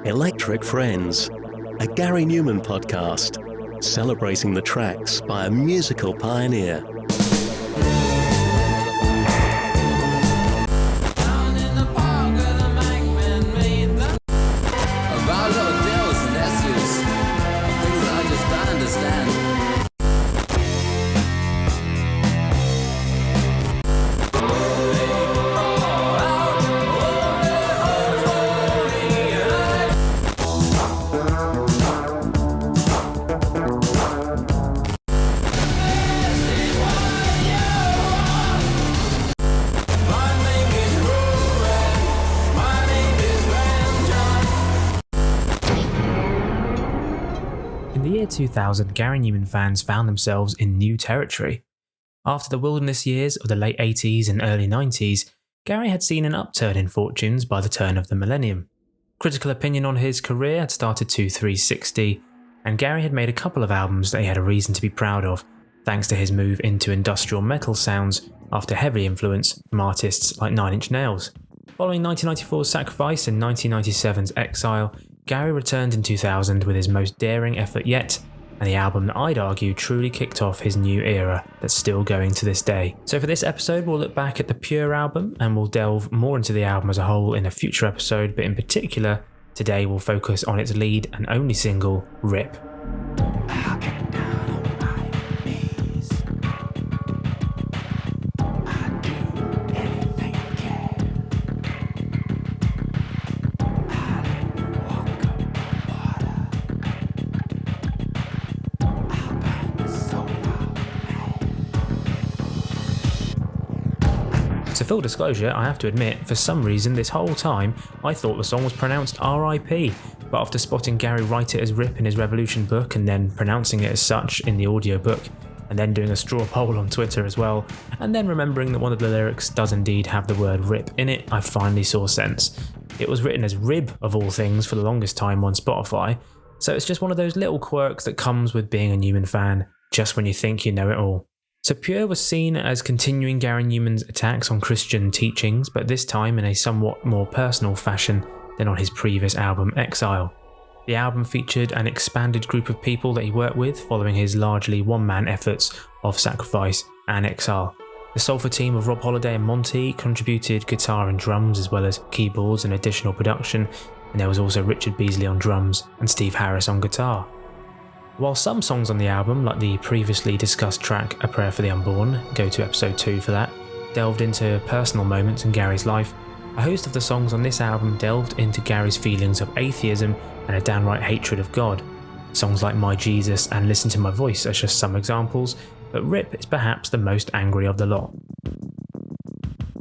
Electric Friends, a Gary Numan podcast, celebrating the tracks by a musical pioneer. In the year 2000, Gary Numan fans found themselves in new territory. After the wilderness years of the late 80s and early 90s, Gary had seen an upturn in fortunes by the turn of the millennium. Critical opinion on his career had started to 360, and Gary had made a couple of albums that he had a reason to be proud of, thanks to his move into industrial metal sounds after heavy influence from artists like Nine Inch Nails. Following 1994's Sacrifice and 1997's Exile, Gary returned in 2000 with his most daring effort yet, and the album that I'd argue truly kicked off his new era that's still going to this day. So for this episode, we'll look back at the Pure album, and we'll delve more into the album as a whole in a future episode, but in particular, today we'll focus on its lead and only single, Rip. So full disclosure, I have to admit, for some reason this whole time I thought the song was pronounced R.I.P, but after spotting Gary write it as Rip in his Revolution book and then pronouncing it as such in the audiobook, and then doing a straw poll on Twitter as well, and then remembering that one of the lyrics does indeed have the word Rip in it, I finally saw sense. It was written as Rib of all things for the longest time on Spotify, so it's just one of those little quirks that comes with being a Numan fan, just when you think you know it all. So Pure was seen as continuing Gary Numan's attacks on Christian teachings, but this time in a somewhat more personal fashion than on his previous album Exile. The album featured an expanded group of people that he worked with following his largely one-man efforts of Sacrifice and Exile. The soulful team of Rob Holiday and Monty contributed guitar and drums as well as keyboards and additional production, and there was also Richard Beasley on drums and Steve Harris on guitar. While some songs on the album, like the previously discussed track A Prayer for the Unborn, go to episode 2 for that, delved into personal moments in Gary's life, a host of the songs on this album delved into Gary's feelings of atheism and a downright hatred of God. Songs like My Jesus and Listen to My Voice are just some examples, but Rip is perhaps the most angry of the lot.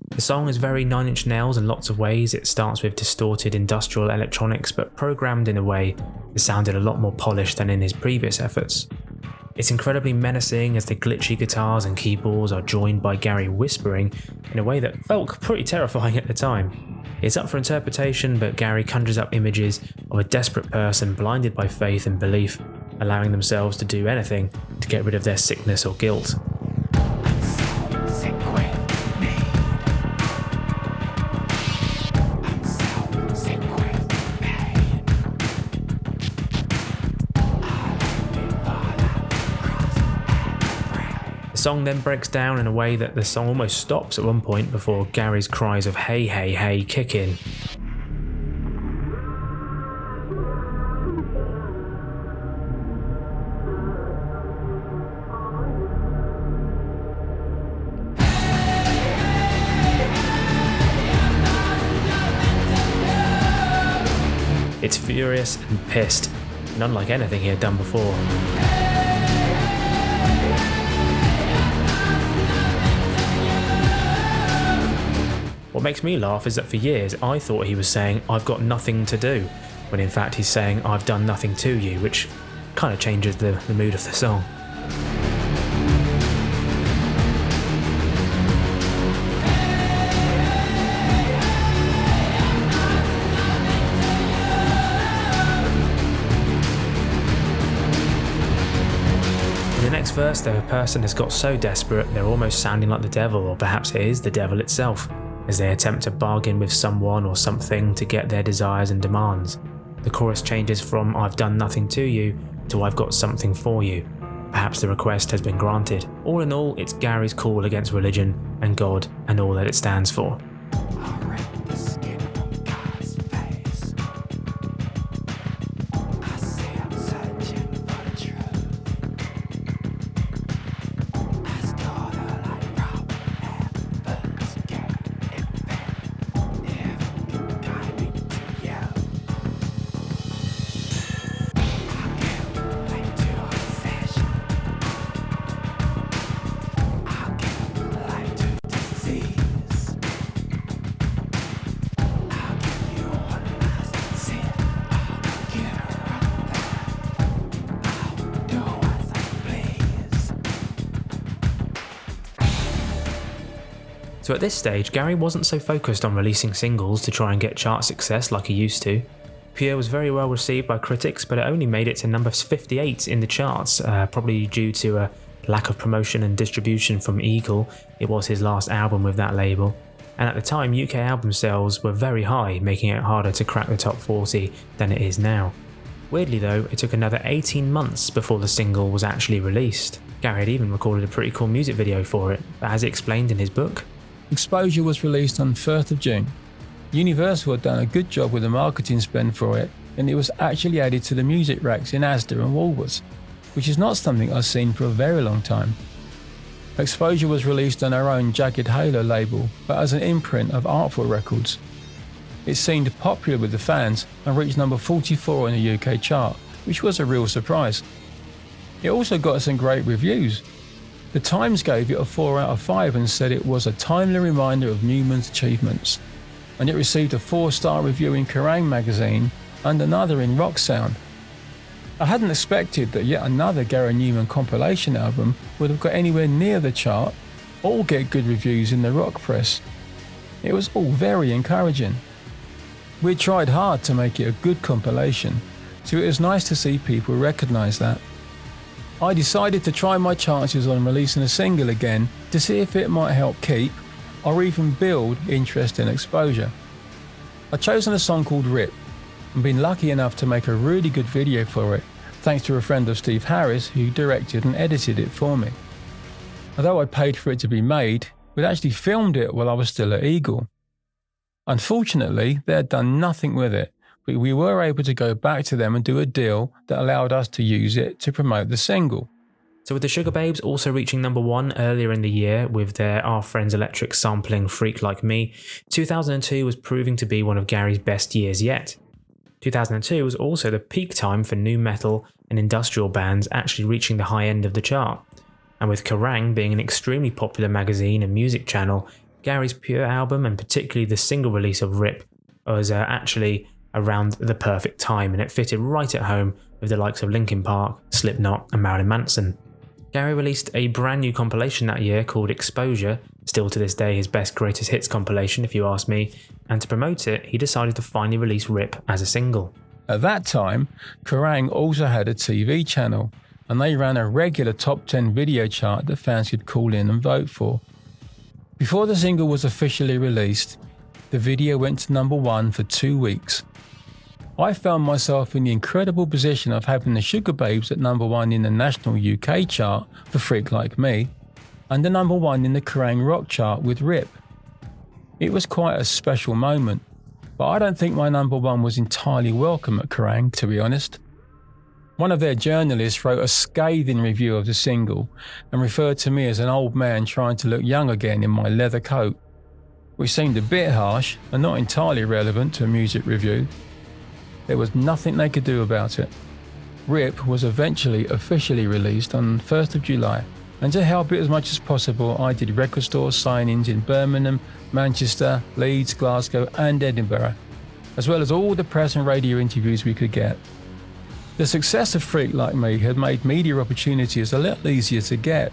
The song is very Nine Inch Nails in lots of ways. It starts with distorted industrial electronics, but programmed in a way that sounded a lot more polished than in his previous efforts. It's incredibly menacing as the glitchy guitars and keyboards are joined by Gary whispering in a way that felt pretty terrifying at the time. It's up for interpretation, but Gary conjures up images of a desperate person blinded by faith and belief, allowing themselves to do anything to get rid of their sickness or guilt. The song then breaks down in a way that the song almost stops at one point before Gary's cries of hey hey hey kick in. It's furious and pissed, and unlike anything he had done before. What makes me laugh is that for years I thought he was saying I've got nothing to do, when in fact he's saying I've done nothing to you, which kind of changes the mood of the song. In the next verse, the person has got so desperate they're almost sounding like the devil, or perhaps it is the devil itself, as they attempt to bargain with someone or something to get their desires and demands. The chorus changes from "I've done nothing to you" to "I've got something for you." Perhaps the request has been granted. All in all, it's Gary's call against religion and God and all that it stands for. So at this stage, Gary wasn't so focused on releasing singles to try and get chart success like he used to. Pure was very well received by critics, but it only made it to number 58 in the charts, probably due to a lack of promotion and distribution from Eagle. It was his last album with that label. And at the time, UK album sales were very high, making it harder to crack the top 40 than it is now. Weirdly though, it took another 18 months before the single was actually released. Gary had even recorded a pretty cool music video for it, but as he explained in his book, Exposure was released on 1st of June. Universal had done a good job with the marketing spend for it, and it was actually added to the music racks in Asda and Woolworths, which is not something I've seen for a very long time. Exposure was released on our own Jagged Halo label, but as an imprint of Artful Records. It seemed popular with the fans and reached number 44 in the UK chart, which was a real surprise. It also got some great reviews. The Times gave it a 4 out of 5 and said it was a timely reminder of Numan's achievements, and it received a 4-star review in Kerrang magazine and another in Rock Sound. I hadn't expected that yet another Gary Numan compilation album would have got anywhere near the chart or get good reviews in the rock press. It was all very encouraging. We tried hard to make it a good compilation, so it was nice to see people recognise that. I decided to try my chances on releasing a single again to see if it might help keep or even build interest in Exposure. I'd chosen a song called Rip and been lucky enough to make a really good video for it, thanks to a friend of Steve Harris who directed and edited it for me. Although I paid for it to be made, we'd actually filmed it while I was still at Eagle. Unfortunately, they had done nothing with it, but we were able to go back to them and do a deal that allowed us to use it to promote the single. So with the Sugar Babes also reaching number 1 earlier in the year with their Our Friends Electric sampling Freak Like Me, 2002 was proving to be one of Gary's best years yet. 2002 was also the peak time for nu metal and industrial bands actually reaching the high end of the chart. And with Kerrang being an extremely popular magazine and music channel, Gary's Pure album and particularly the single release of Rip was actually around the perfect time, and it fitted right at home with the likes of Linkin Park, Slipknot and Marilyn Manson. Gary released a brand new compilation that year called Exposure, still to this day his best greatest hits compilation if you ask me, and to promote it he decided to finally release Rip as a single. At that time, Kerrang also had a TV channel, and they ran a regular top 10 video chart that fans could call in and vote for. Before the single was officially released, the video went to number 1 for 2 weeks. I found myself in the incredible position of having the Sugar Babes at number 1 in the national UK chart for Freak Like Me, and the number 1 in the Kerrang rock chart with Rip. It was quite a special moment, but I don't think my number 1 was entirely welcome at Kerrang, to be honest. One of their journalists wrote a scathing review of the single and referred to me as an old man trying to look young again in my leather coat, which seemed a bit harsh and not entirely relevant to a music review. There was nothing they could do about it. Rip was eventually officially released on 1st of July, and to help it as much as possible I did record store signings in Birmingham, Manchester, Leeds, Glasgow and Edinburgh, as well as all the press and radio interviews we could get. The success of Freak Like Me had made media opportunities a little easier to get,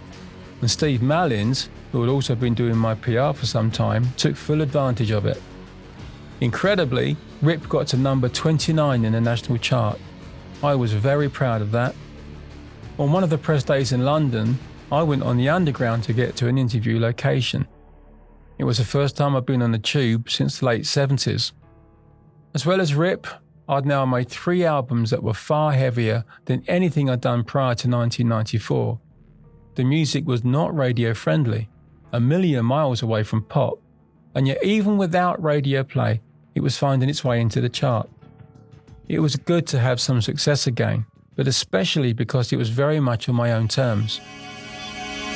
and Steve Malins, who had also been doing my PR for some time, took full advantage of it. Incredibly, Rip got to number 29 in the national chart. I was very proud of that. On one of the press days in London, I went on the Underground to get to an interview location. It was the first time I'd been on the tube since the late 70s. As well as Rip, I'd now made 3 albums that were far heavier than anything I'd done prior to 1994. The music was not radio friendly, a million miles away from pop, and yet even without radio play, it was finding its way into the chart. It was good to have some success again, but especially because it was very much on my own terms.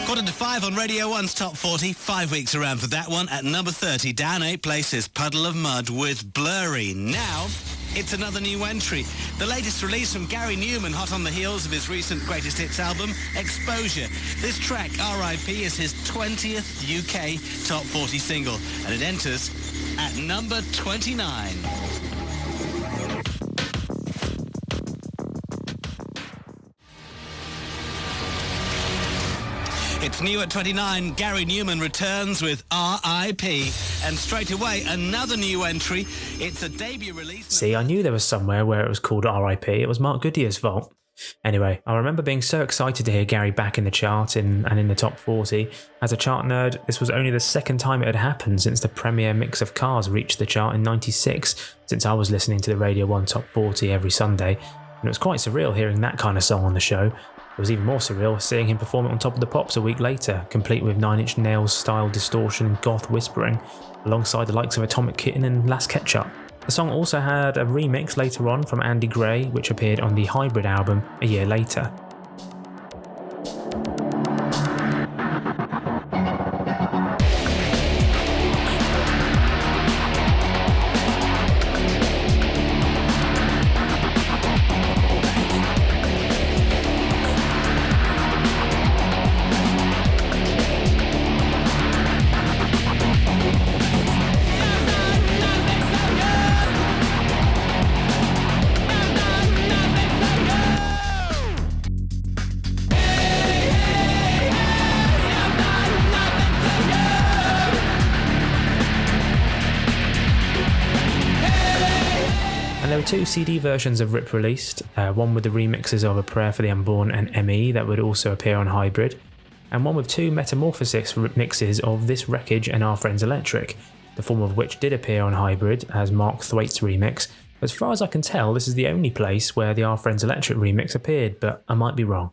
4:45 on Radio 1's Top 40. 5 weeks around for that one. At number 30, down 8 places, Puddle of Mud with Blurry. Now, it's another new entry. The latest release from Gary Numan, hot on the heels of his recent Greatest Hits album, Exposure. This track, R.I.P., is his 20th UK Top 40 single, and it enters at number 29. It's new at 29. Gary Numan returns with R.I.P. And straight away, another new entry. It's a debut release. See, I knew there was somewhere where it was called R.I.P. It was Mark Goodyear's fault. Anyway, I remember being so excited to hear Gary back in the chart and in the top 40. As a chart nerd, this was only the second time it had happened since the premiere mix of Cars reached the chart in '96, since I was listening to the Radio 1 Top 40 every Sunday. And it was quite surreal hearing that kind of song on the show. It was even more surreal seeing him perform it on Top of the Pops a week later, complete with 9 Inch Nails style distortion and goth whispering, alongside the likes of Atomic Kitten and Las Ketchup. The song also had a remix later on from Andy Gray, which appeared on the Hybrid album a year later. And there were 2 CD versions of Rip released, one with the remixes of A Prayer for the Unborn and ME that would also appear on Hybrid, and one with 2 Metamorphosis mixes of This Wreckage and Our Friends Electric, the former of which did appear on Hybrid as Mark Thwaites' remix. As far as I can tell, this is the only place where the Our Friends Electric remix appeared, but I might be wrong.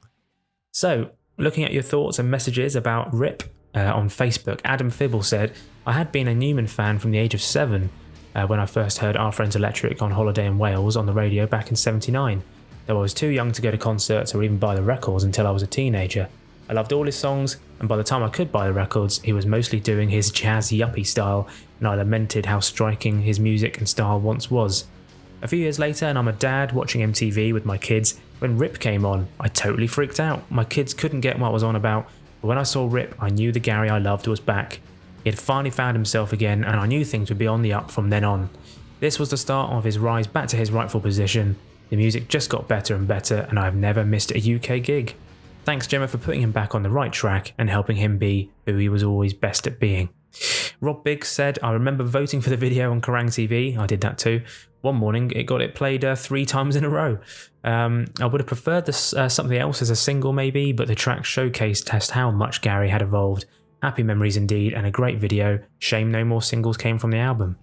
So, looking at your thoughts and messages about Rip on Facebook, Adam Fibble said, I had been a Numan fan from the age of 7, when I first heard Our Friends Electric on holiday in Wales on the radio back in '79, though I was too young to go to concerts or even buy the records until I was a teenager. I loved all his songs, and by the time I could buy the records, he was mostly doing his jazz yuppie style, and I lamented how striking his music and style once was. A few years later, and I'm a dad watching MTV with my kids, when Rip came on, I totally freaked out. My kids couldn't get what I was on about, but when I saw Rip, I knew the Gary I loved was back. He had finally found himself again, and I knew things would be on the up from then on. This was the start of his rise back to his rightful position. The music just got better and better, and I've never missed a UK gig. Thanks, Gemma, for putting him back on the right track and helping him be who he was always best at being. Rob Biggs said, I remember voting for the video on Kerrang TV. I did that too. One morning, it got it played 3 times in a row. I would have preferred something else as a single maybe, but the track showcased just how much Gary had evolved. Happy memories indeed, and a great video. Shame no more singles came from the album.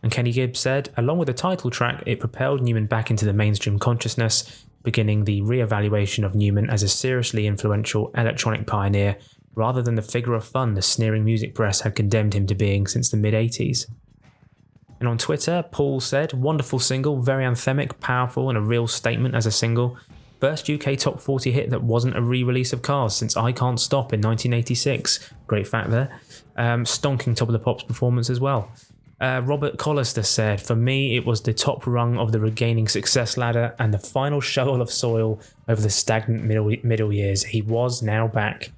And Kenny Gibbs said, along with the title track, it propelled Numan back into the mainstream consciousness, beginning the re-evaluation of Numan as a seriously influential electronic pioneer, rather than the figure of fun the sneering music press had condemned him to being since the mid-80s. And on Twitter, Paul said, wonderful single, very anthemic, powerful, and a real statement as a single. First UK Top 40 hit that wasn't a re-release of Cars since I Can't Stop in 1986. Great fact there. Stonking Top of the Pops performance as well. Robert Collister said, for me it was the top rung of the regaining success ladder and the final shovel of soil over the stagnant middle years. He was now back.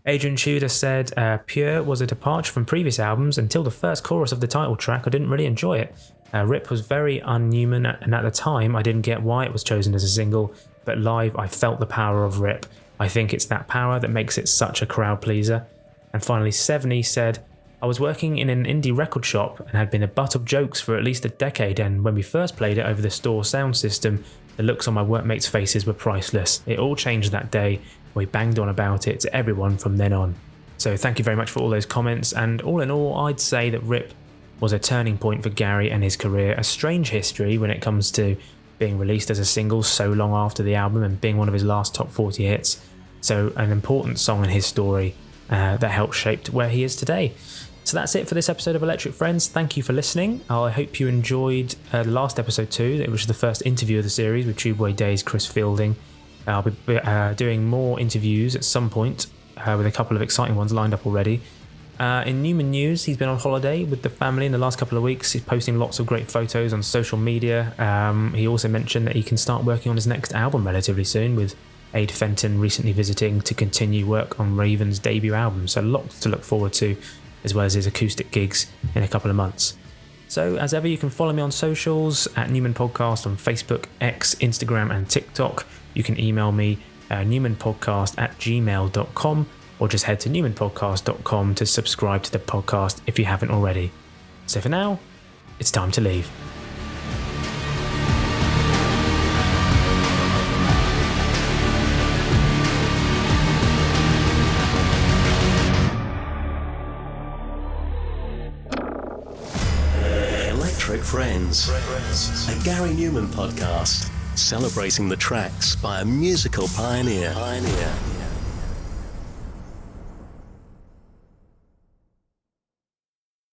Adrian Tudor said, Pure was a departure from previous albums. Until the first chorus of the title track I didn't really enjoy it. Rip was very un-Numan, and at the time I didn't get why it was chosen as a single, but live I felt the power of Rip. I think it's that power that makes it such a crowd pleaser. And finally, Seveny said, I was working in an indie record shop and had been the butt of jokes for at least a decade, and when we first played it over the store sound system, the looks on my workmates' faces were priceless. It all changed that day. We banged on about it to everyone from then on. So thank you very much for all those comments, and all in all, I'd say that Rip was a turning point for Gary and his career, a strange history when it comes to being released as a single so long after the album and being one of his last top 40 hits. So an important song in his story that helped shape where he is today. So that's it for this episode of Electric Friends. Thank you for listening. I hope you enjoyed the last episode too, which was the first interview of the series with Tubeway Days' Chris Fielding. I'll be doing more interviews at some point with a couple of exciting ones lined up already. In Numan news, he's been on holiday with the family in the last couple of weeks. He's posting lots of great photos on social media. He also mentioned that he can start working on his next album relatively soon, with Ade Fenton recently visiting to continue work on Raven's debut album. So lots to look forward to, as well as his acoustic gigs in a couple of months. So as ever, you can follow me on socials at Numan Podcast on Facebook, X, Instagram and TikTok. You can email me numanpodcast@gmail.com, or just head to numanpodcast.com to subscribe to the podcast if you haven't already. So for now, it's time to leave. Electric Friends, a Gary Numan podcast celebrating the tracks by a musical pioneer.